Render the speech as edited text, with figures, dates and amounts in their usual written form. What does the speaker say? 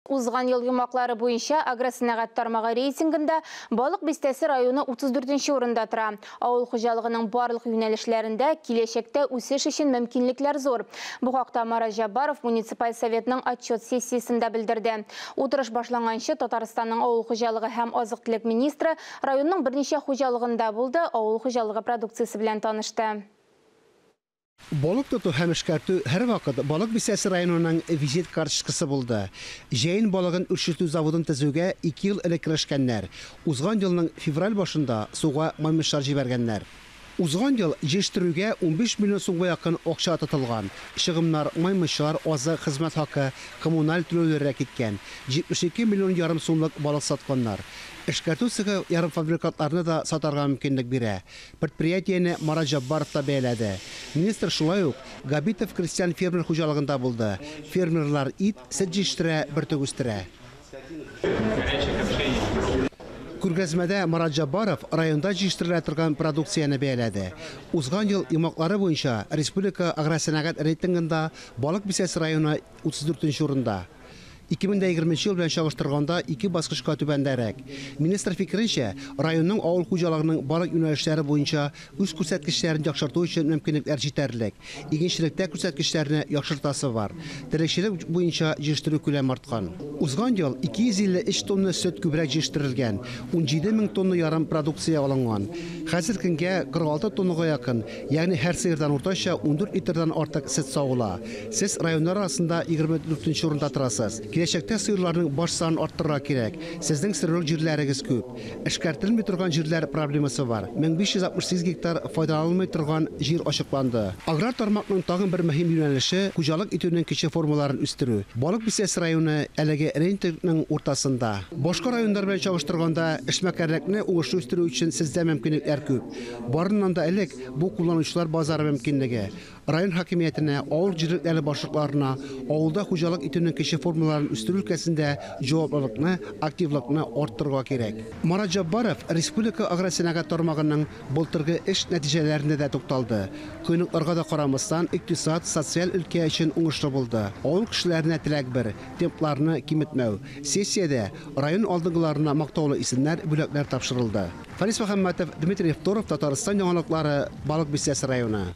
Узған ел юмақлары бойынша агросынағат тармағы рейтингінде балық бестесі районы 34-ші орында тұра. Ауыл қожалығының барлық юнәлішлерінде келешекте өсіш үшін мүмкінліктер зор. Бұл хақта Марат Жабаров муниципаль советінің отчет сессиясында білдірді. Отырыш башланғаншы Татарстанның ауыл қожалығы һәм азық-түлік министрі районның бірнеше қожалығында болды, ауыл қожалығы продукциясы белән танышты. Balık tutu hem işkərtü her vakit balık bisesi rayonunun vizit karşısı buldu. Jayın balığın ürşütü zavodun tezüge 2 yıl elektrişkenler. Uzgan yılının fevral başında suğa maymışlar jibergenler. Uzgan yıl jeştürüge 15 milyon soğuğa yakın okşa atılgan. Şığımlar, maymışlar, azı, hizmet hakkı, kommunal türlülere gitken. 72 milyon yarım soğuk balık satkanlar. İşkərtü sığı yarım fabrikatlarını da satarga mümkünlük bire. Предприятiyeni Марат Жабаров da beyledi. Minister şulayuk Gabitov Kristian fermer hocaligında buldu. Fermerlar it, süt jeştire, bir tügüstire. Күргәзмәдә Марат Жабаров районда җитештерелә торган продукцияны бәяләде. Узган ел йомаклары буенча республика агросәнәгать рейтингында балык бисәсе районы 34-нче урында. 2020 yıl белән чагыштырганда 2 баскычка түбәндәрәк. Министр фикеренчә, районның авыл хуҗалыгының балык юнәлешләре буенча үз күрсәткечләрен яхшырту өчен мөмкинлекләр җитәрлек. Игенчелектә күрсәткечләрне яхшыртасы бар. Терекчелек буенча җитештерү күләме арткан. Узган ел 253 тонна сөт күбрәк җитештерелгән, 17 мең тонна ярым продукция алынган. Хәзер көнгә 46 тоннага якын, ягъни һәр сыердан уртача 14 литрдан артык сөт савыла. Сез районнар арасында 24-нче урында торасыз. Келешекте сыерларның баш санын арттырырга кирәк. Сезнең сыерлык җирләрегез күп. Эшкәртелмәй торган җирләр проблемасы бар. 1568 гектар файдаланылмый торган җир ачыкланды. Аграр тармакның тагын бер мөһим юнәлеше хуҗалык итүнең кече формаларын үстерү. Балык бисәсе районы әлеге рейтингның уртасында. Башка районнар белән чагыштырганда эшмәкәрлекне уңышлы үстерү өчен сездә мөмкинлекләр күп. Барыннан да элек бу кулланучылар базары мөмкинлеге. Район хакимиятенә, авыл җирлекләре башлыкларына, авылда хуҗалык итүнең кече формаларын үстерү өлкәсендә җаваплылыкны, активлыкны арттырырга кирәк. Марат Жабаров республика агросәнәгать тармагының былтыргы эш нәтиҗәләренә дә тукталды. Кыенлыкларга да карамастан, икътисад, социаль өлкә өчен уңышлы булды. Авыл кешеләренә теләк бер, темпларны киметмәү. Сессиядә район алдыгыларына мактаулы исемнәр, бүләкләр тапшырылды. Фарис Мөхәммәтов, Дмитрий Евторов, Татарстан яңалыклары, Балык бистәсе районы.